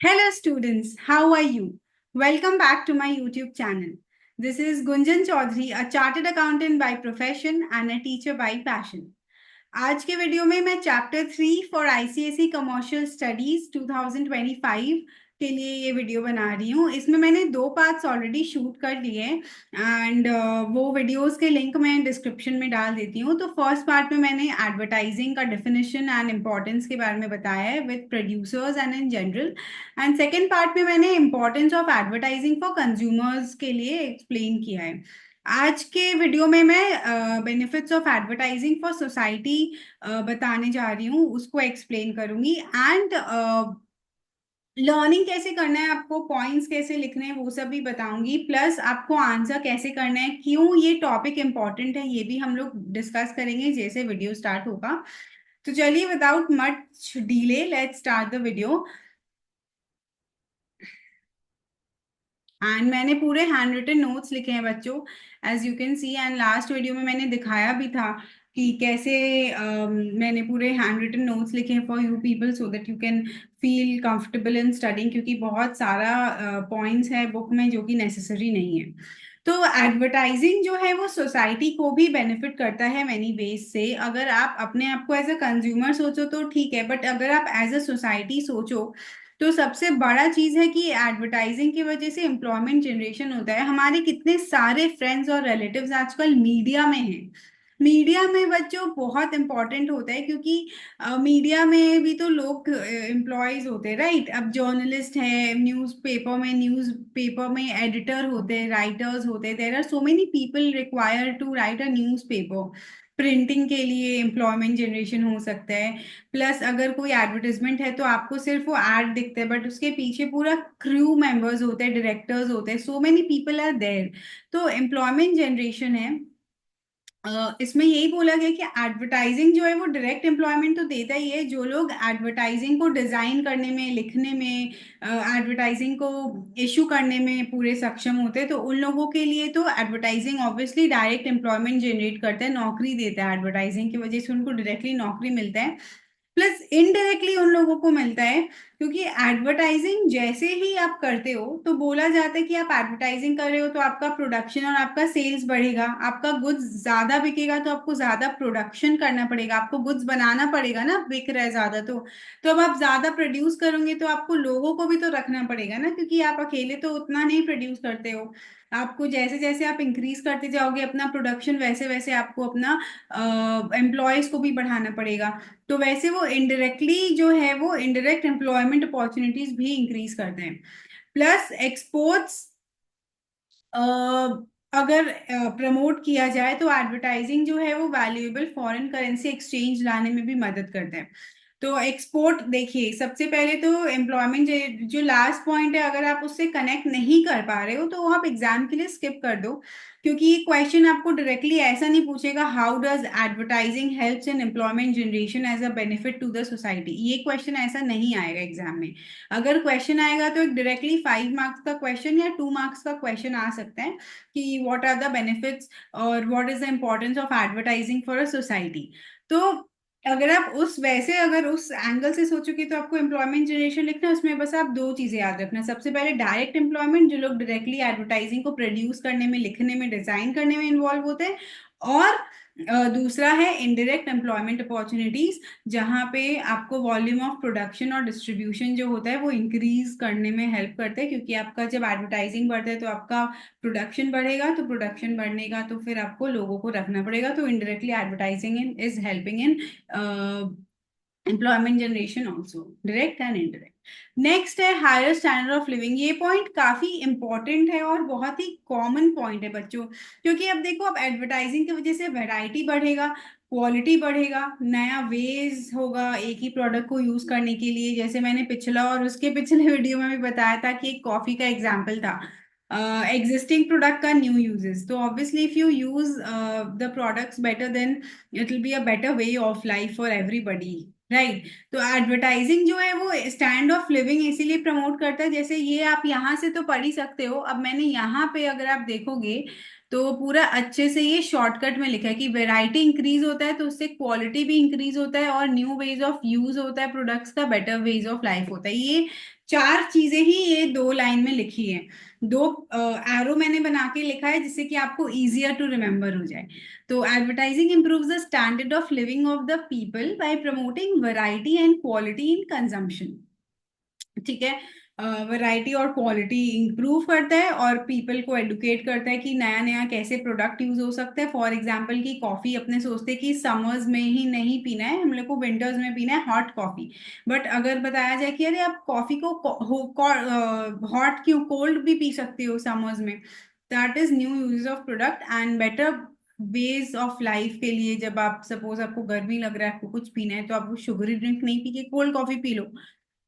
Hello students, how are you? Welcome back to my YouTube channel. This is Gunjan Chaudhary, a chartered accountant by profession and a teacher by passion. आज के video में मैं chapter 3 for ICSE commercial studies 2025 के लिए ये video बना रही हूँ। इसमें मैंने दो पार्ट्स ऑलरेडी शूट कर लिए एंड वो वीडियोस के लिंक मैं डिस्क्रिप्शन में डाल देती हूँ। तो फर्स्ट पार्ट में मैंने एडवर्टाइजिंग का डेफिनेशन एंड इम्पोर्टेंस के बारे में बताया है with producers and in general. And second part में मैंने importance of advertising for consumers के लिए एक्सप्लेन किया है। आज के वीडियो में मैं benefits of advertising for society बताने जा रही हूँ, उसको एक्सप्लेन करूंगी एंड लर्निंग कैसे करना है, आपको पॉइंट्स कैसे लिखने हैं वो सब भी बताऊंगी। प्लस आपको आंसर कैसे करना है, क्यों ये टॉपिक इम्पोर्टेंट है, ये भी हम लोग डिस्कस करेंगे जैसे वीडियो स्टार्ट होगा। तो चलिए without much delay let's start the video. And मैंने पूरे हैंड रिटन नोट्स लिखे हैं बच्चों, as you can see. And last video में मैंने दिखाया भी था कि कैसे मैंने पूरे हैंड रिटन नोट्स लिखे हैं for you people so that you can feel comfortable in studying, क्योंकि बहुत सारा पॉइंट्स है बुक में जो कि नेसेसरी नहीं है। तो एडवर्टाइजिंग जो है वो सोसाइटी को भी बेनिफिट करता है मैनी वेज से। अगर आप अपने आप को एज अ कंज्यूमर सोचो तो ठीक है, बट अगर आप एज अ सोसाइटी सोचो तो सबसे बड़ा चीज है कि एडवर्टाइजिंग की वजह से एम्प्लॉयमेंट जनरेशन होता है। हमारे कितने सारे फ्रेंड्स और रिलेटिव्स आजकल मीडिया में हैं। मीडिया में बच्चों बहुत इंपॉर्टेंट होता है, क्योंकि मीडिया में भी तो लोग एम्प्लॉयज होते हैं, राइट। अब जर्नलिस्ट है, न्यूज़पेपर में एडिटर होते हैं, राइटर्स होते हैं। There are so many people require to write a newspaper. Printing के लिए एम्प्लॉयमेंट जनरेशन हो सकता है। प्लस अगर कोई एडवर्टाइजमेंट है तो आपको सिर्फ वो एड दिखता है, बट उसके पीछे पूरा क्रू मेंबर्स होते हैं, डायरेक्टर्स होते हैं, so many people are there. तो एम्प्लॉयमेंट जनरेशन है। इसमें यही बोला गया कि एडवर्टाइजिंग जो है वो डायरेक्ट एम्प्लॉयमेंट तो देता ही है। जो लोग एडवर्टाइजिंग को डिजाइन करने में, लिखने में, एडवर्टाइजिंग को इशू करने में पूरे सक्षम होते हैं, तो उन लोगों के लिए तो advertising obviously direct employment generate करता है, नौकरी देता है। एडवर्टाइजिंग की वजह से उनको डायरेक्टली नौकरी मिलता है, प्लस इनडायरेक्टली उन लोगों को मिलता है, क्योंकि एडवर्टाइजिंग जैसे ही आप करते हो तो बोला जाता है कि आप एडवर्टाइजिंग कर रहे हो तो आपका प्रोडक्शन और आपका सेल्स बढ़ेगा। आपका गुड्स ज्यादा बिकेगा तो आपको ज्यादा प्रोडक्शन करना पड़ेगा, आपको गुड्स बनाना पड़ेगा ना, बिक रहा है ज्यादा तो अब आप ज्यादा प्रोड्यूस करोगे तो आपको लोगों को भी तो रखना पड़ेगा ना, क्योंकि आप अकेले तो उतना नहीं प्रोड्यूस करते हो। आपको जैसे जैसे आप इंक्रीज करते जाओगे अपना प्रोडक्शन, वैसे वैसे आपको अपना एम्प्लॉयज को भी बढ़ाना पड़ेगा। तो वैसे वो इनडायरेक्टली जो है वो इनडायरेक्ट एम्प्लॉयमेंट अपॉर्चुनिटीज भी इंक्रीज करते हैं। प्लस एक्सपोर्ट्स अगर प्रमोट किया जाए तो एडवर्टाइजिंग जो है वो वैल्यूएबल फॉरेन करेंसी एक्सचेंज लाने में भी मदद करता है। तो एक्सपोर्ट देखिए, सबसे पहले तो एम्प्लॉयमेंट जो लास्ट पॉइंट है, अगर आप उससे कनेक्ट नहीं कर पा रहे हो तो आप एग्जाम के लिए स्किप कर दो, क्योंकि ये क्वेश्चन आपको डायरेक्टली ऐसा नहीं पूछेगा how does advertising helps in employment generation as a benefit to the society. ये क्वेश्चन ऐसा नहीं आएगा एग्जाम में। अगर क्वेश्चन आएगा तो एक डायरेक्टली 5 मार्क्स का क्वेश्चन या 2 मार्क्स का क्वेश्चन आ सकता है कि व्हाट आर द बेनिफिट्स और what is the importance of advertising for a society. तो अगर उस एंगल से सोचोगे तो आपको एम्प्लॉयमेंट जनरेशन लिखना है, उसमें बस आप दो चीजें याद रखना। सबसे पहले डायरेक्ट एम्प्लॉयमेंट, जो लोग डायरेक्टली एडवर्टाइजिंग को प्रोड्यूस करने में, लिखने में, डिजाइन करने में इन्वॉल्व होते हैं। और दूसरा है इनडायरेक्ट एम्प्लॉयमेंट अपॉर्चुनिटीज, जहाँ पे आपको वॉल्यूम ऑफ प्रोडक्शन और डिस्ट्रीब्यूशन जो होता है वो इंक्रीज करने में हेल्प करता है, क्योंकि आपका जब एडवर्टाइजिंग बढ़ता है तो आपका प्रोडक्शन बढ़ेगा, तो प्रोडक्शन बढ़नेगा तो फिर आपको लोगों को रखना पड़ेगा। तो indirectly advertising is helping in employment generation also, direct and indirect. Next है हायर स्टैंडर्ड ऑफ लिविंग। ये पॉइंट काफी इंपॉर्टेंट है और बहुत ही कॉमन पॉइंट है बच्चों, क्योंकि अब देखो, अब एडवर्टाइजिंग की वजह से वैरायटी बढ़ेगा, क्वालिटी बढ़ेगा, नया वेज होगा एक ही प्रोडक्ट को यूज करने के लिए। जैसे मैंने पिछला और उसके पिछले वीडियो में भी बताया था कि एक कॉफी का एग्जाम्पल था, एग्जिस्टिंग प्रोडक्ट का न्यू यूजेस। तो obviously if you use the products better, then it will be a better way of life for everybody, right. तो एडवर्टाइजिंग जो है वो स्टैंड ऑफ लिविंग इसीलिए प्रमोट करता है। जैसे ये आप यहाँ से तो पढ़ ही सकते हो, अब मैंने यहाँ पे अगर आप देखोगे तो पूरा अच्छे से ये शॉर्टकट में लिखा है कि वैरायटी इंक्रीज होता है तो उससे क्वालिटी भी इंक्रीज होता है, और न्यू वेज ऑफ यूज होता है प्रोडक्ट्स का, बेटर वेज ऑफ लाइफ होता है। ये चार चीजें ही ये दो लाइन में लिखी है। दो एरो मैंने बना के लिखा है जिससे कि आपको इजियर टू रिमेम्बर हो जाए। तो advertising improves the standard of living of the people bye promoting variety and quality in consumption. ठीक है। वैरायटी और क्वालिटी इंप्रूव करता है और पीपल को एडुकेट करता है कि नया नया कैसे प्रोडक्ट यूज हो सकता है। फॉर एग्जांपल की कॉफी अपने सोचते हैं कि समर्स में ही नहीं पीना है, हम लोग को विंटर्स में पीना है हॉट कॉफी। बट अगर बताया जाए कि अरे आप कॉफी को हॉट क्यों, कोल्ड भी पी सकते हो समर्स में। That is new use of product and better ways of life के लिए। जब आप सपोज आपको गर्मी लग रहा है, आपको कुछ पीना है, तो आप वो शुगरी ड्रिंक नहीं पी के cold coffee P low.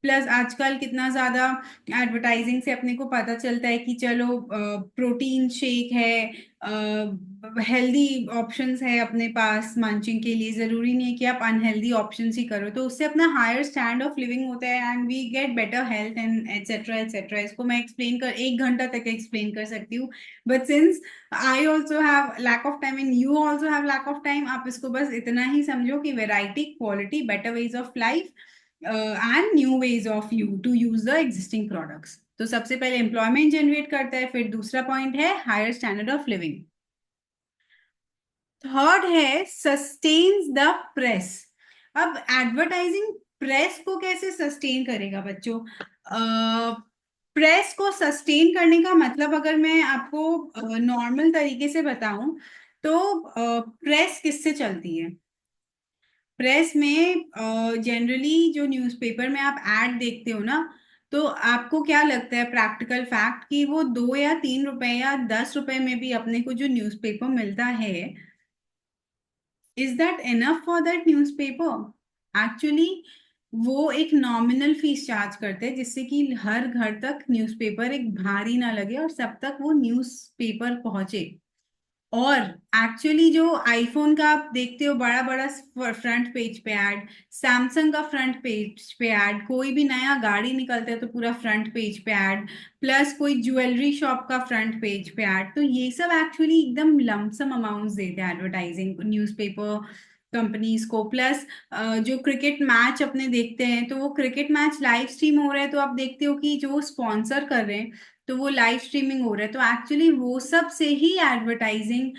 Plus आजकल कितना ज्यादा एडवर्टाइजिंग से अपने को पता चलता है कि चलो प्रोटीन शेक है, हेल्दी ऑप्शंस है अपने पास मंचिंग के लिए, जरूरी नहीं है कि आप अनहेल्दी ऑप्शंस ही करो। तो उससे अपना हायर स्टैंड ऑफ लिविंग होता है and we get better health and etcetera etcetera. इसको मैं एक्सप्लेन कर 1 घंटा तक एक्सप्लेन कर सकती हूँ, but since I also have lack of time and you also have lack of time, आप इसको बस इतना ही समझो कि variety, quality, better ways of life and new ways of you to use the existing products. तो सबसे पहले एम्प्लॉयमेंट जनरेट करता है, फिर दूसरा पॉइंट है higher standard of living. Third है सस्टेन्स द प्रेस। अब एडवर्टाइजिंग प्रेस को कैसे सस्टेन करेगा बच्चों? प्रेस को सस्टेन करने का मतलब अगर मैं आपको नॉर्मल तरीके से बताऊं तो प्रेस किससे चलती है? प्रेस में जनरली जो न्यूज़पेपर में आप एड देखते हो ना, तो आपको क्या लगता है प्रैक्टिकल फैक्ट कि वो 2 या 3 रुपए या 10 रुपए में भी अपने को जो न्यूज़पेपर मिलता है, is that enough for that newspaper? Actually वो एक नॉमिनल फीस चार्ज करते हैं जिससे कि हर घर तक न्यूज़पेपर एक भारी ना लगे और सब तक वो न्यूज़पेपर पहुंचे। और एक्चुअली जो आईफोन का आप देखते हो बड़ा बड़ा फ्रंट पेज पे ऐड, सैमसंग का फ्रंट पेज पे ऐड, कोई भी नया गाड़ी निकलता है तो पूरा फ्रंट पेज पे ऐड, प्लस कोई ज्वेलरी शॉप का फ्रंट पेज पे ऐड, तो ये सब एक्चुअली एकदम लमसम अमाउंट्स देते हैं एडवर्टाइजिंग न्यूज़पेपर कंपनीज को। प्लस जो क्रिकेट मैच अपने देखते हैं तो वो क्रिकेट मैच लाइव स्ट्रीम हो रहा है, तो आप देखते हो कि जो स्पॉन्सर कर रहे हैं तो वो लाइव स्ट्रीमिंग हो रहा है, तो एक्चुअली वो सब से ही एडवर्टाइजिंग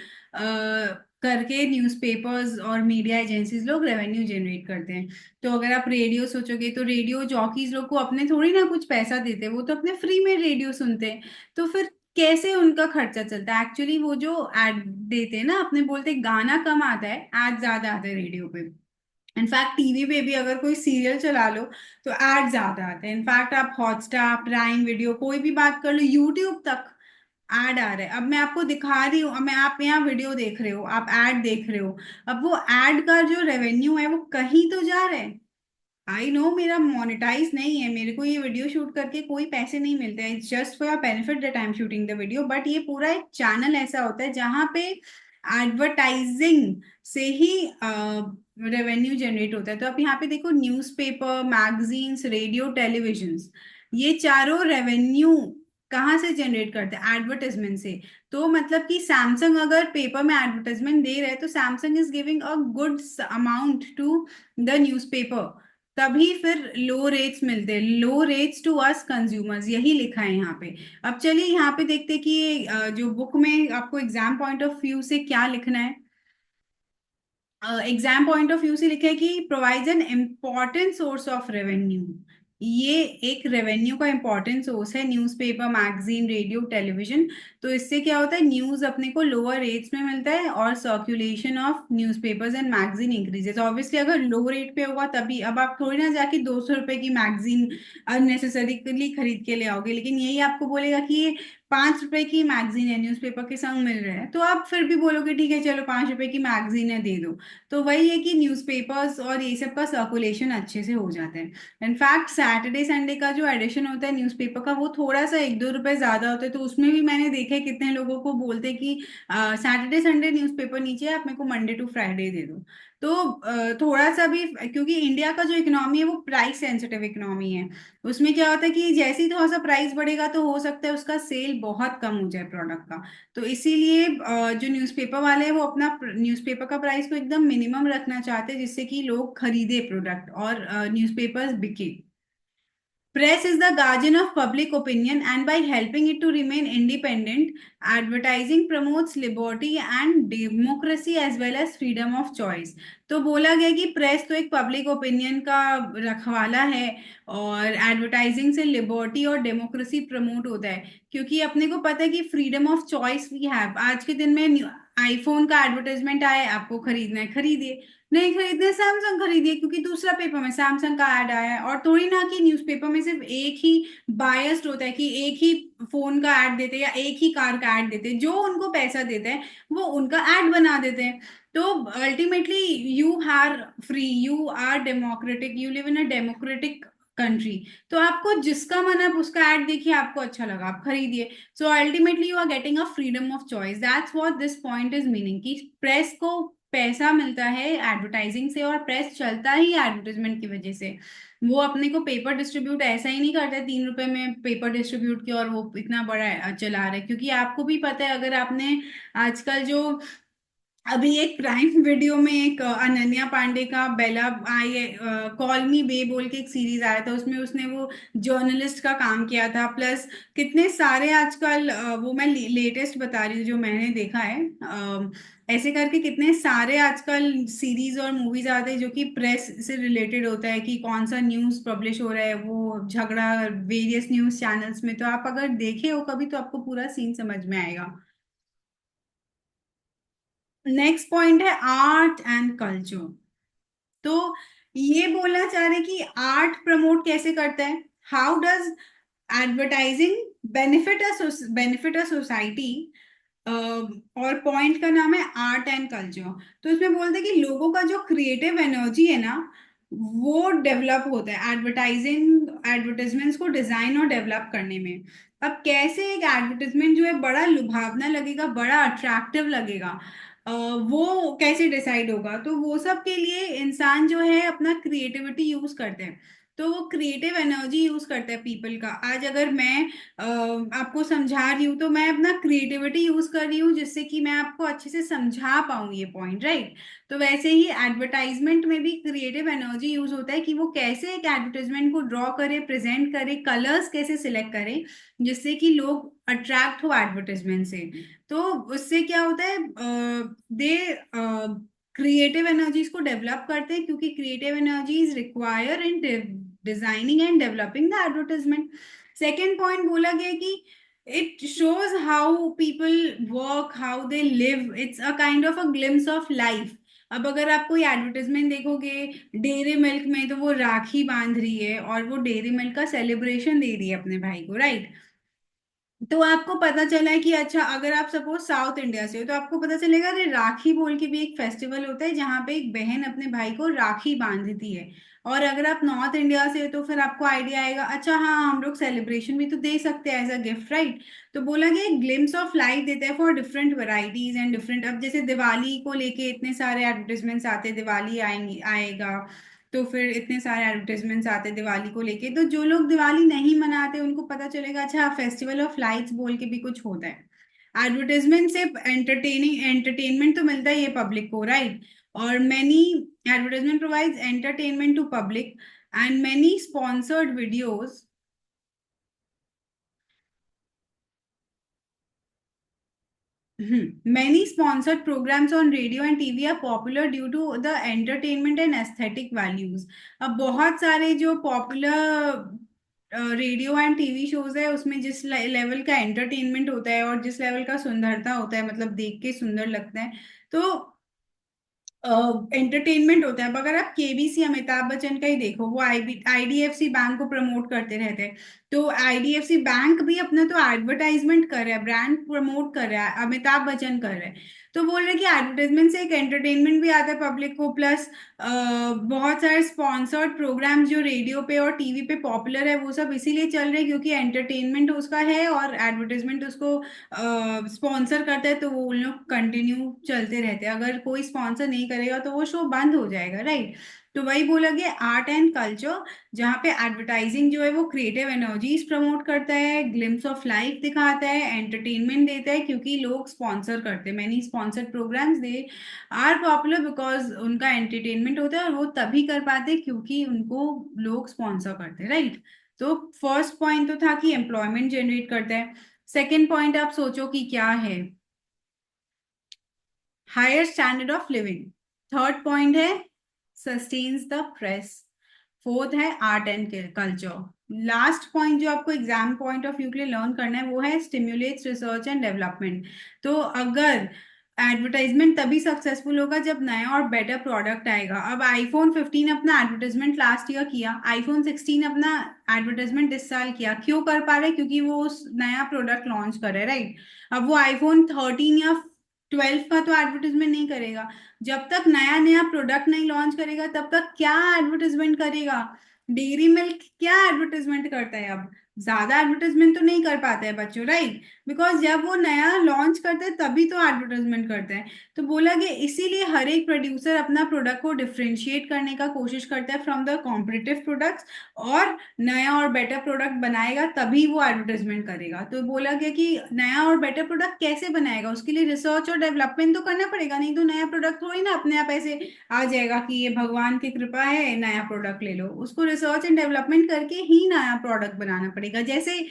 करके न्यूज़पेपर्स और मीडिया एजेंसीज लोग रेवेन्यू जनरेट करते हैं। तो अगर आप रेडियो सोचोगे तो रेडियो जॉकीज लोग को अपने थोड़ी ना कुछ पैसा देते हैं, वो तो अपने फ्री में रेडियो सुनते हैं। तो फिर कैसे उनका खर्चा चलता है? एक्चुअली वो जो एड देते हैं ना, अपने बोलते हैं गाना कम आता है, एड ज्यादा आता है रेडियो पे। इनफैक्ट टीवी पे भी अगर कोई सीरियल चला लो तो एड ज्यादा आते हैं। इनफैक्ट आप हॉटस्टार, प्राइम वीडियो, कोई भी बात कर लो, यूट्यूब तक ऐड आ रहा है। अब मैं आपको दिखा रही हूँ, अब मैं आप यहाँ वीडियो देख रहे हो, आप ऐड देख रहे हो, अब वो ऐड का जो रेवेन्यू है वो कहीं तो जा रहा है। आई नो मेरा मोनेटाइज नहीं है, मेरे को ये वीडियो शूट करके कोई पैसे नहीं मिलते हैं, it's just for your benefit that I am shooting the video, but ये पूरा एक चैनल ऐसा होता है जहाँ पे एडवर्टाइजिंग से ही रेवेन्यू जनरेट होता है। तो आप यहाँ पे देखो, न्यूज़पेपर, मैगजीन्स, रेडियो, टेलीविजन, ये चारों रेवेन्यू कहाँ से जनरेट करते हैं? एडवर्टाइजमेंट से। तो मतलब कि सैमसंग अगर पेपर में एडवर्टाइजमेंट दे रहे हैं तो Samsung is giving a good amount to the newspaper, तभी फिर लो रेट्स मिलते हैं, low rates to us consumers, यही लिखा है यहाँ पे। अब चलिए यहाँ पे देखते हैं कि ये जो बुक में आपको एग्जाम पॉइंट ऑफ व्यू से क्या लिखना है। एग्जाम पॉइंट ऑफ व्यू से लिखा है कि provides an important source of revenue. ये एक रेवेन्यू का इंपॉर्टेंट सोर्स है, न्यूज़पेपर, मैगजीन, रेडियो, टेलीविजन। तो इससे क्या होता है, न्यूज अपने को लोअर रेट्स में मिलता है और circulation of newspapers and magazine increases. Obviously अगर लो रेट पे होगा तभी, अब आप थोड़ी ना जाके 200 रुपए की मैगजीन अननेसेसरीली खरीद के ले आओगे, लेकिन यही आपको बोलेगा कि ये 5 रुपए की मैगजीन है, न्यूज़पेपर के संग मिल रहा है, तो आप फिर भी बोलोगे ठीक है चलो 5 रुपए की मैगजीन है दे दो। तो वही है कि न्यूज़पेपर्स और ये सब का सर्कुलेशन अच्छे से हो जाता है। इनफैक्ट सैटरडे संडे का जो एडिशन होता है न्यूज़पेपर का वो थोड़ा सा 1-2 रुपए ज्यादा होता है, तो उसमें भी मैंने देखा है कितने लोगों को बोलते हैं कि सैटरडे संडे न्यूज़पेपर नीचे है, आप मेरे को मंडे टू फ्राइडे दे दो। तो थोड़ा सा भी, क्योंकि इंडिया का जो इकोनॉमी है वो प्राइस सेंसिटिव इकोनॉमी है, उसमें क्या होता है कि जैसे ही थोड़ा सा प्राइस बढ़ेगा तो हो सकता है उसका सेल बहुत कम हो जाए प्रोडक्ट का। तो इसीलिए जो न्यूज़पेपर वाले हैं वो अपना न्यूज़पेपर का प्राइस को एकदम मिनिमम रखना चाहते हैं, जिससे कि लोग खरीदे प्रोडक्ट और न्यूज़पेपर्स बिके। Press is the guardian of public opinion, and by helping it to remain independent, advertising promotes liberty and democracy as well as freedom of choice. तो बोला गया कि प्रेस तो एक पब्लिक ओपिनियन का रखवाला है, और एडवर्टाइजिंग से लिबर्टी और डेमोक्रेसी प्रमोट होता है, क्योंकि अपने को पता है कि freedom of choice we have. आज के दिन में आईफोन का एडवर्टाइजमेंट आया है, आपको खरीदना है खरीदिए, नहीं खरीदने सैमसंग खरीदिए क्योंकि दूसरा पेपर में सैमसंग का ऐड आया है। और थोड़ी ना कि न्यूज़पेपर में सिर्फ एक ही बायस्ड होता है कि एक ही फोन का ऐड देते हैं या एक ही कार का ऐड देते हैं, जो उनको पैसा देते हैं वो उनका ऐड बना देते हैं। तो ultimately you are free, you are democratic, you live in a democratic country. तो आपको जिसका मन है आप उसका ऐड देखिए, आपको अच्छा लगा आप खरीदिए। So ultimately you are getting a freedom of choice, that's what this point is meaning, कि प्रेस को पैसा मिलता है एडवर्टाइजिंग से, और प्रेस चलता ही एडवर्टाइजमेंट की वजह से। वो अपने को पेपर डिस्ट्रीब्यूट ऐसा ही नहीं करते 3 रुपए में पेपर डिस्ट्रीब्यूट किया और वो इतना बड़ा चला रहे, क्योंकि आपको भी पता है, अगर आपने आजकल जो अभी एक प्राइम वीडियो में एक अनन्या पांडे का बेला आई कॉल मी बे बोल के एक सीरीज आया था, उसमें उसने वो जर्नलिस्ट का काम किया था। प्लस कितने सारे आजकल वो मैं लेटेस्ट बता रही हूँ जो मैंने देखा है, ऐसे करके कितने सारे आजकल सीरीज और मूवीज आते हैं जो कि प्रेस से रिलेटेड होता है, कि कौन सा न्यूज़ पब्लिश हो रहा है, वो झगड़ा वेरियस न्यूज़ चैनल्स में। तो आप अगर देखे हो कभी तो आपको पूरा सीन समझ में आएगा। नेक्स्ट पॉइंट है आर्ट एंड कल्चर। तो ये बोलना चाह रहे कि आर्ट प्रमोट कैसे करता है, how does advertising benefit a society. और पॉइंट का नाम है आर्ट एंड कल्चर। तो इसमें बोलते हैं कि लोगों का जो क्रिएटिव एनर्जी है ना वो डेवलप होता है एडवर्टाइजमेंट्स को डिजाइन और डेवलप करने में। अब कैसे एक एडवर्टाइजमेंट जो है बड़ा लुभावना लगेगा, बड़ा अट्रैक्टिव लगेगा, वो कैसे डिसाइड होगा, तो वो सब के लिए इंसान जो है अपना क्रिएटिविटी यूज करते हैं। तो वो क्रिएटिव एनर्जी यूज करता है पीपल का। आज अगर मैं आपको समझा रही हूँ तो मैं अपना क्रिएटिविटी यूज कर रही हूँ जिससे कि मैं आपको अच्छे से समझा पाऊँ ये पॉइंट, राइट। तो वैसे ही एडवर्टाइजमेंट में भी क्रिएटिव एनर्जी यूज होता है कि वो कैसे एक एडवर्टाइजमेंट को ड्रॉ करे, प्रेजेंट करे, कलर्स कैसे सिलेक्ट करे जिससे कि लोग अट्रैक्ट हो एडवर्टाइजमेंट से। तो उससे क्या होता है, दे क्रिएटिव एनर्जीज को डेवलप करते हैं, क्योंकि creative energies require in designing and developing the advertisement. Second point बोला गया कि it shows how people work, how they live, it's a kind of a glimpse of life. अब अगर आप कोई एडवर्टाइजमेंट देखोगे डेयरी मिल्क में, तो वो राखी बांध रही है और वो डेयरी मिल्क का सेलिब्रेशन दे रही है अपने भाई को, राइट। तो आपको पता चला है कि अच्छा, अगर आप सपोज साउथ इंडिया से हो तो आपको पता चलेगा अरे राखी बोल के भी एक फेस्टिवल होता है जहाँ पे एक बहन अपने भाई को राखी बांधती है। और अगर आप नॉर्थ इंडिया से हो तो फिर आपको आइडिया आएगा, अच्छा हाँ हम लोग सेलिब्रेशन भी तो दे सकते हैं एज अ गिफ्ट, राइट। तो बोला गया एक ग्लिम्स ऑफ लाइफ देता है for different varieties and different. अब जैसे दिवाली को लेके इतने सारे एडवर्टाइजमेंट्स आते हैं, दिवाली आएंगी आएगा तो फिर इतने सारे एडवर्टाइजमेंट्स आते हैं दिवाली को लेके, तो जो लोग दिवाली नहीं मनाते उनको पता चलेगा अच्छा फेस्टिवल ऑफ लाइट्स बोल के भी कुछ होता है। एडवर्टाइजमेंट से एंटरटेनमेंट तो मिलता ही है पब्लिक को, राइट। और many advertisement provides entertainment to public and many sponsored videos. Many sponsored programs on radio and TV are popular due to the entertainment and aesthetic values। अब बहुत सारे जो popular radio and TV shows है उसमें जिस level का entertainment होता है और जिस लेवल का सुंदरता होता है, मतलब देख के सुंदर लगता है, तो एंटरटेनमेंट होता है। अब अगर आप केबीसी अमिताभ बच्चन का ही देखो, वो आईडीएफसी बैंक को प्रमोट करते रहते हैं। तो आईडीएफसी बैंक भी अपना तो एडवर्टाइजमेंट कर रहा है, ब्रांड प्रमोट कर रहा है, अमिताभ बच्चन कर रहे हैं। तो बोल रहे कि एडवर्टाइजमेंट से एक एंटरटेनमेंट भी आता है पब्लिक को, प्लस बहुत सारे स्पॉन्सर्ड प्रोग्राम जो रेडियो पे और टीवी पे पॉपुलर है वो सब इसीलिए चल रहे हैं क्योंकि एंटरटेनमेंट उसका है और एडवर्टाइजमेंट उसको स्पॉन्सर करता है, तो वो उन लोग कंटिन्यू चलते रहते हैं। अगर कोई स्पॉन्सर नहीं करेगा तो वो शो बंद हो जाएगा, राइट। तो वही बोला गया आर्ट एंड कल्चर, जहाँ पे एडवर्टाइजिंग जो है वो क्रिएटिव एनर्जीज प्रमोट करता है, ग्लिम्स ऑफ लाइफ दिखाता है, एंटरटेनमेंट देता है, क्योंकि लोग स्पॉन्सर करते हैं। Many sponsored programs they are popular because उनका एंटरटेनमेंट होता है, और वो तभी कर पाते हैं क्योंकि उनको लोग स्पॉन्सर करते हैं, राइट। तो फर्स्ट पॉइंट तो था कि एम्प्लॉयमेंट जनरेट करता है। सेकेंड पॉइंट आप सोचो कि क्या है, higher standard of living. Third point है सस्टेन्स द प्रेस। फोर्थ है art and culture. Last point जो आपको एग्जाम पॉइंट ऑफ व्यू के लिए लर्न करना है वो है स्टिम्युलेट्स रिसर्च एंड डेवलपमेंट। तो अगर एडवर्टाइजमेंट तभी सक्सेसफुल होगा जब नया और बेटर प्रोडक्ट आएगा। अब आईफोन 15 अपना एडवर्टाइजमेंट लास्ट ईयर किया, आईफोन 16 अपना एडवर्टाइजमेंट इस साल किया, क्यों कर पा रहे? क्योंकि वो उस नया प्रोडक्ट लॉन्च कर रहे, राइट। अब वो आईफोन 13 या 12 का तो एडवर्टाइजमेंट नहीं करेगा। जब तक नया नया प्रोडक्ट नहीं लॉन्च करेगा तब तक क्या एडवर्टाइजमेंट करेगा? डेयरी मिल्क क्या एडवर्टाइजमेंट करता है? अब ज्यादा एडवर्टाइजमेंट तो नहीं कर पाता है बच्चों, राइट। बिकॉज जब वो नया लॉन्च करता है तभी तो एडवर्टाइजमेंट करता है। तो बोला गया इसीलिए हर एक प्रोड्यूसर अपना प्रोडक्ट को डिफरेंशिएट करने का कोशिश करता है फ्रॉम द कॉम्पिटिटिव प्रोडक्ट्स, और नया और बेटर प्रोडक्ट बनाएगा तभी वो एडवर्टाइजमेंट करेगा। तो बोला गया कि नया और बेटर प्रोडक्ट कैसे बनाएगा, उसके लिए रिसर्च और डेवलपमेंट तो करना पड़ेगा, नहीं तो नया प्रोडक्ट थोड़ी ना अपने आप ऐसे आ जाएगा कि ये भगवान की कृपा है नया प्रोडक्ट ले लो। उसको रिसर्च एंड डेवलपमेंट करके ही नया प्रोडक्ट बनाना पड़ेगा। जैसे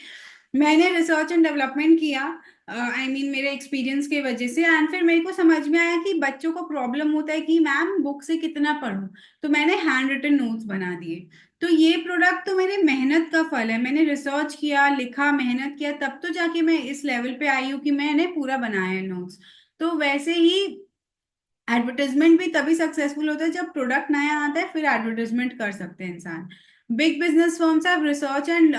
मैंने रिसर्च एंड डेवलपमेंट किया, मेरे एक्सपीरियंस की वजह से, एंड फिर मेरे को समझ में आया कि बच्चों को प्रॉब्लम होता है कि मैम बुक से कितना पढूं, तो मैंने हैंड रिटन नोट्स बना दिए। तो ये प्रोडक्ट तो मेरी मेहनत का फल है, मैंने रिसर्च किया, लिखा, मेहनत किया, तब तो जाके मैं इस लेवल पे आई हूँ कि मैंने पूरा बनाया है नोट्स। तो वैसे ही एडवर्टाइजमेंट भी तभी सक्सेसफुल होता है जब प्रोडक्ट नया आता है, फिर एडवर्टाइजमेंट कर सकते हैं इंसान। Big business firms have research and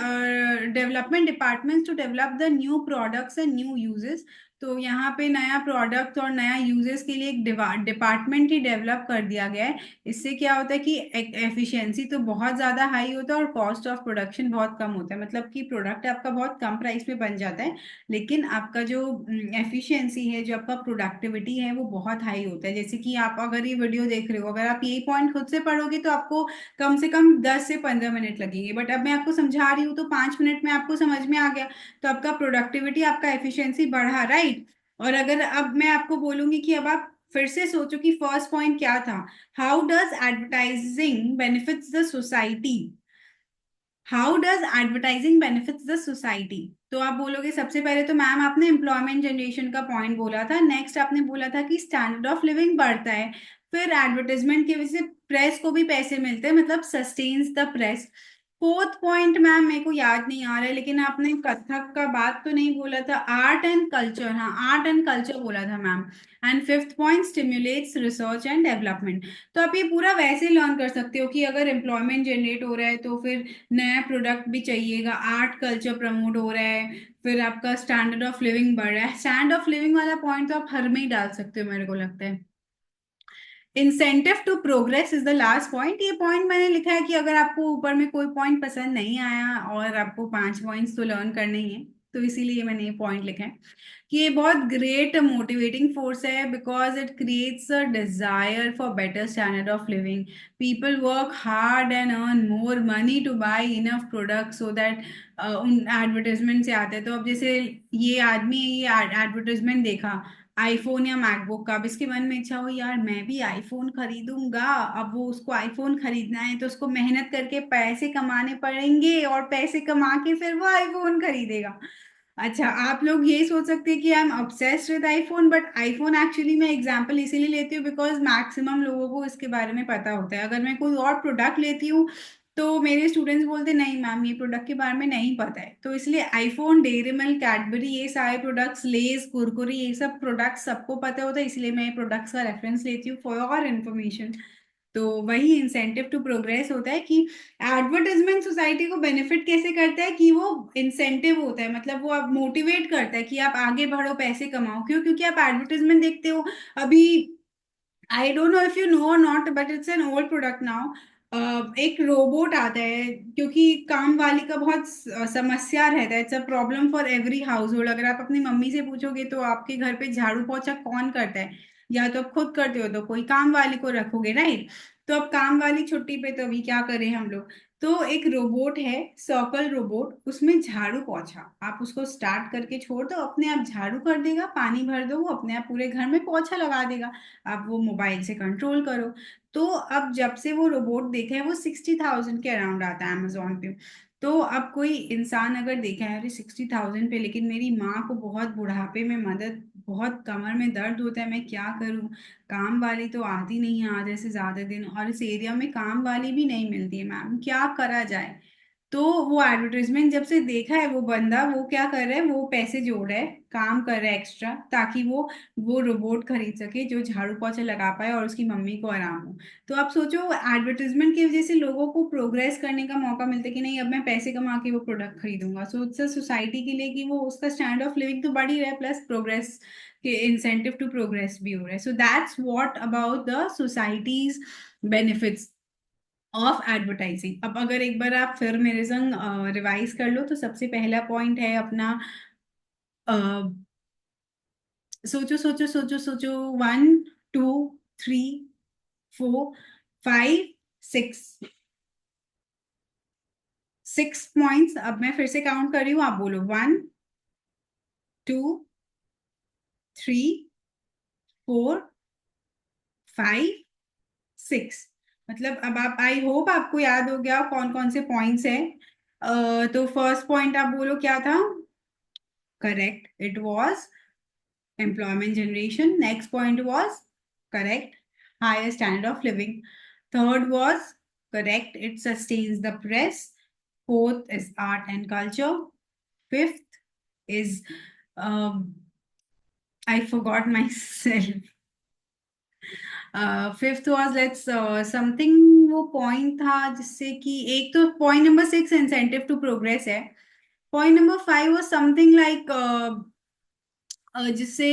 development departments to develop the new products and new uses. तो यहाँ पे नया प्रोडक्ट और नया यूजेस के लिए एक डिपार्टमेंट ही डेवलप कर दिया गया है। इससे क्या होता है कि एफिशिएंसी तो बहुत ज़्यादा हाई होता है और कॉस्ट ऑफ प्रोडक्शन बहुत कम होता है, मतलब कि प्रोडक्ट आपका बहुत कम प्राइस में बन जाता है, लेकिन आपका जो एफिशिएंसी है, जो आपका प्रोडक्टिविटी है, वो बहुत हाई होता है। जैसे कि आप अगर ये वीडियो देख रहे हो, अगर आप यही पॉइंट खुद से पढ़ोगे तो आपको कम से कम 10 से 15 मिनट लगेंगे, बट अब मैं आपको समझा रही हूँ तो 5 मिनट में आपको समझ में आ गया। तो आपका प्रोडक्टिविटी, आपका एफिशिएंसी बढ़ा, राइट। और अगर अब मैं आपको बोलूंगी कि अब आप फिर से सोचो कि फर्स्ट पॉइंट क्या था, how does advertising benefits the society. How does advertising benefits the society. तो आप बोलोगे सबसे पहले तो मैम आपने एम्प्लॉयमेंट जनरेशन का पॉइंट बोला था, नेक्स्ट आपने बोला था कि स्टैंडर्ड ऑफ लिविंग बढ़ता है, फिर एडवर्टाइजमेंट की वजह से प्रेस को भी पैसे मिलते हैं, मतलब sustains the press. Fourth point ma'am मेरे को याद नहीं आ रहा है, लेकिन आपने कथक का बात तो नहीं बोला था, आर्ट एंड कल्चर, हाँ आर्ट एंड कल्चर बोला था ma'am. And fifth point stimulates research and development. तो आप ये पूरा वैसे लर्न कर सकते हो कि अगर एम्प्लॉयमेंट जनरेट हो रहा है तो फिर नया प्रोडक्ट भी चाहिएगा, आर्ट कल्चर प्रमोट हो रहा है, फिर आपका स्टैंडर्ड ऑफ लिविंग बढ़ रहा है। स्टैंडर्ड ऑफ लिविंग वाला पॉइंट तो आप हर में ही डाल सकते हो मेरे को लगता है। Incentive to progress is the last point. ये पॉइंट मैंने लिखा है कि अगर आपको ऊपर में कोई पॉइंट पसंद नहीं आया और आपको 5 पॉइंट्स तो लर्न करने ही है, तो इसीलिए मैंने ये पॉइंट लिखा है कि ये बहुत ग्रेट मोटिवेटिंग फोर्स है, because it creates a desire for better standard of living. People work hard and earn more money two by enough product so that, उन एडवर्टाइजमेंट से आते हैं। तो अब जैसे ये आदमी ये एडवर्टाइजमेंट देखा आईफोन या मैकबुक का, अब इसके मन में इच्छा हो यार मैं भी आईफोन खरीदूंगा, अब वो उसको आईफोन खरीदना है तो उसको मेहनत करके पैसे कमाने पड़ेंगे, और पैसे कमा के फिर वो आईफोन खरीदेगा। अच्छा, आप लोग ये सोच सकते हैं कि I am obsessed with iPhone, but iPhone actually मैं एग्जांपल इसीलिए लेती हूँ बिकॉज मैक्सिमम लोगों को इसके बारे में पता होता है। अगर मैं कोई और प्रोडक्ट लेती हूँ तो मेरे स्टूडेंट्स बोलते नहीं मैम ये प्रोडक्ट के बारे में नहीं पता है, तो इसलिए आईफोन, डेयरी मिल्क, कैडबरी, ये सारे प्रोडक्ट्स, लेस, कुरकुरी, ये सब प्रोडक्ट्स सबको पता होता है, इसलिए मैं ये प्रोडक्ट्स का रेफरेंस लेती हूँ फॉर योर इन्फॉर्मेशन। तो वही इंसेंटिव टू प्रोग्रेस होता है कि एडवर्टाइजमेंट सोसाइटी को बेनिफिट कैसे करता है कि वो इंसेंटिव होता है, मतलब वो आप मोटिवेट करता है कि आप आगे बढ़ो, पैसे कमाओ। क्यों? क्योंकि आप एडवर्टाइजमेंट देखते हो। अभी I don't know if you know or not, but it's an old product now. एक रोबोट आता है, क्योंकि काम वाली का बहुत समस्या रहता है। It's a problem for every house hold. अगर आप अपनी मम्मी से पूछोगे तो आपके घर पे झाड़ू पोछा कौन करता है? या तो आप खुद करते हो तो कोई काम वाली को रखोगे, राइट? तो अब काम वाली छुट्टी पे, तो अभी क्या करें हम लोग? तो एक रोबोट है, सर्कल रोबोट, उसमें झाड़ू पोछा आप उसको स्टार्ट करके छोड़ दो, अपने आप झाड़ू कर देगा, पानी भर दो, वो अपने आप पूरे घर में पोछा लगा देगा। आप वो मोबाइल से कंट्रोल करो। तो अब जब से वो रोबोट देखा है, वो 60,000 के अराउंड आता है अमेजोन पे। तो अब कोई इंसान अगर देखा है, अरे 60,000 पे, लेकिन मेरी माँ को बहुत बुढ़ापे में मदद, बहुत कमर में दर्द होता है, मैं क्या करूँ? काम वाली तो आती नहीं है आधे से ज्यादा दिन, और इस एरिया में काम वाली भी नहीं मिलती है मैम, क्या करा जाए? तो वो एडवर्टाइजमेंट जब से देखा है वो बंदा, वो क्या कर रहा है, वो पैसे जोड़ रहा है, काम कर रहा है एक्स्ट्रा, ताकि वो रोबोट खरीद सके जो झाड़ू पोछा लगा पाए और उसकी मम्मी को आराम हो। तो आप सोचो, एडवर्टाइजमेंट की वजह से लोगों को प्रोग्रेस करने का मौका मिलता है कि नहीं, अब मैं पैसे कमा के वो प्रोडक्ट खरीदूंगा। सो इट्स सोसाइटी के लिए कि वो उसका स्टैंडर्ड ऑफ लिविंग तो बढ़ ही रहा है, प्लस प्रोग्रेस के इंसेंटिव टू प्रोग्रेस भी हो रहा है। So that's what about the societies benefits of advertising. अब अगर एक बार आप फिर मेरे संग रिवाइज कर लो, तो सबसे पहला पॉइंट है अपना, सोचो सोचो सोचो सोचो, 1 2 3 4 5 6, 6 पॉइंट्स। अब मैं फिर से काउंट कर रही हूँ, आप बोलो 1 2 3 4 5 6। मतलब अब आप, आई होप आपको याद हो गया कौन कौन से पॉइंट्स हैं। तो फर्स्ट पॉइंट आप बोलो क्या था? Correct, it was employment generation. Next point was correct, higher standard of living. Third was correct, it sustains the press. Fourth is art and culture. Fifth is, um, I forgot myself. Fifth was let's something, वो point था जिससे कि, एक तो point number 6 incentive to progress है। Point number 5 was something like, जिससे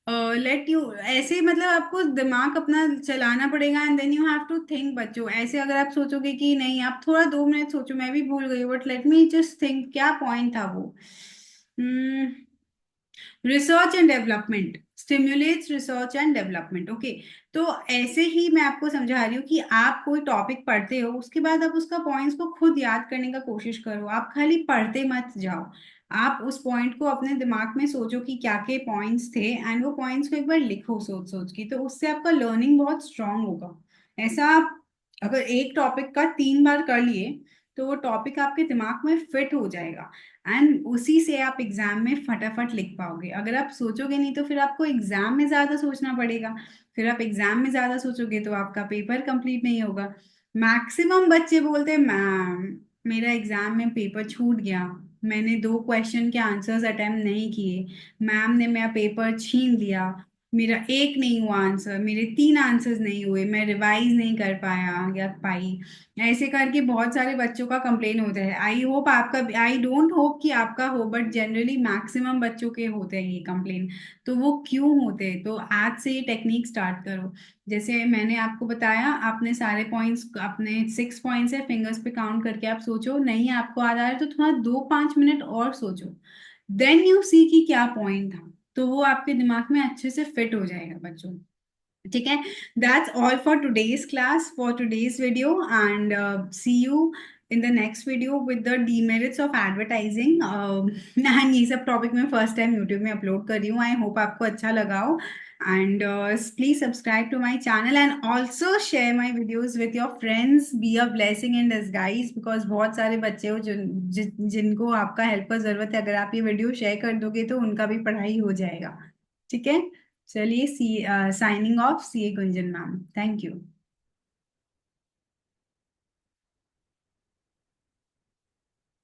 let you, ऐसे मतलब आपको दिमाग अपना चलाना पड़ेगा, and then you have to think. बच्चों ऐसे अगर आप सोचोगे कि नहीं, आप थोड़ा 2 मिनट सोचो, मैं भी भूल गई, but let me just think, क्या पॉइंट था वो? Research and development, stimulates research and development. Okay, तो ऐसे ही मैं आपको समझा रही हूँ कि आप कोई टॉपिक पढ़ते हो, उसके बाद आप उसका पॉइंट्स को खुद याद करने का कोशिश करो। आप खाली पढ़ते मत जाओ, आप उस पॉइंट को अपने दिमाग में सोचो कि क्या क्या पॉइंट्स थे, एंड वो पॉइंट्स को एक बार लिखो सोच सोच के, तो उससे आपका लर्निंग बहुत स्ट्रांग होगा। ऐसा आप अगर एक टॉपिक का 3 बार कर लिए, तो वो टॉपिक आपके दिमाग में फिट हो जाएगा, एंड उसी से आप एग्जाम में फटाफट लिख पाओगे। अगर आप सोचोगे नहीं, तो फिर आपको एग्जाम में ज्यादा सोचना पड़ेगा। फिर आप एग्जाम में ज्यादा सोचोगे तो आपका पेपर कंप्लीट नहीं होगा। मैक्सिमम बच्चे बोलते हैं, मैम मेरा एग्जाम में पेपर छूट गया, मैंने 2 क्वेश्चन के आंसर्स अटेम्प्ट नहीं किए, मैम ने मेरा पेपर छीन लिया, मेरा एक नहीं हुआ आंसर, मेरे 3 आंसर्स नहीं हुए, मैं रिवाइज नहीं कर पाया या पाई। ऐसे करके बहुत सारे बच्चों का कंप्लेन होता है। आई होप आपका, आई डोंट होप कि आपका हो, बट जनरली मैक्सिमम बच्चों के होते हैं ये कंप्लेन। तो वो क्यों होते हैं? तो आज से ये टेक्निक स्टार्ट करो। जैसे मैंने आपको बताया, आपने सारे पॉइंट्स, अपने 6 पॉइंट्स है, फिंगर्स पे काउंट करके आप सोचो, नहीं आपको आ रहा है तो थोड़ा 2 5 मिनट और सोचो, देन यू सी कि क्या पॉइंट था, तो वो आपके दिमाग में अच्छे से फिट हो जाएगा बच्चों। ठीक है? That's all for today's class, for today's video, and see you in the next video with the demerits of advertising. And ये सब टॉपिक मैं फर्स्ट टाइम यूट्यूब में अपलोड कर रही हूँ, आई होप आपको अच्छा लगा हो। And please subscribe to my channel, and also share my videos with your friends. Be a blessing in disguise, because बहुत सारे बच्चे हो जिनको आपका हेल्प का जरूरत है। अगर आप ये वीडियो शेयर कर दोगे तो उनका भी पढ़ाई हो जाएगा। ठीक है? चलिए, see signing off, C A Gunjan ma'am, thank you.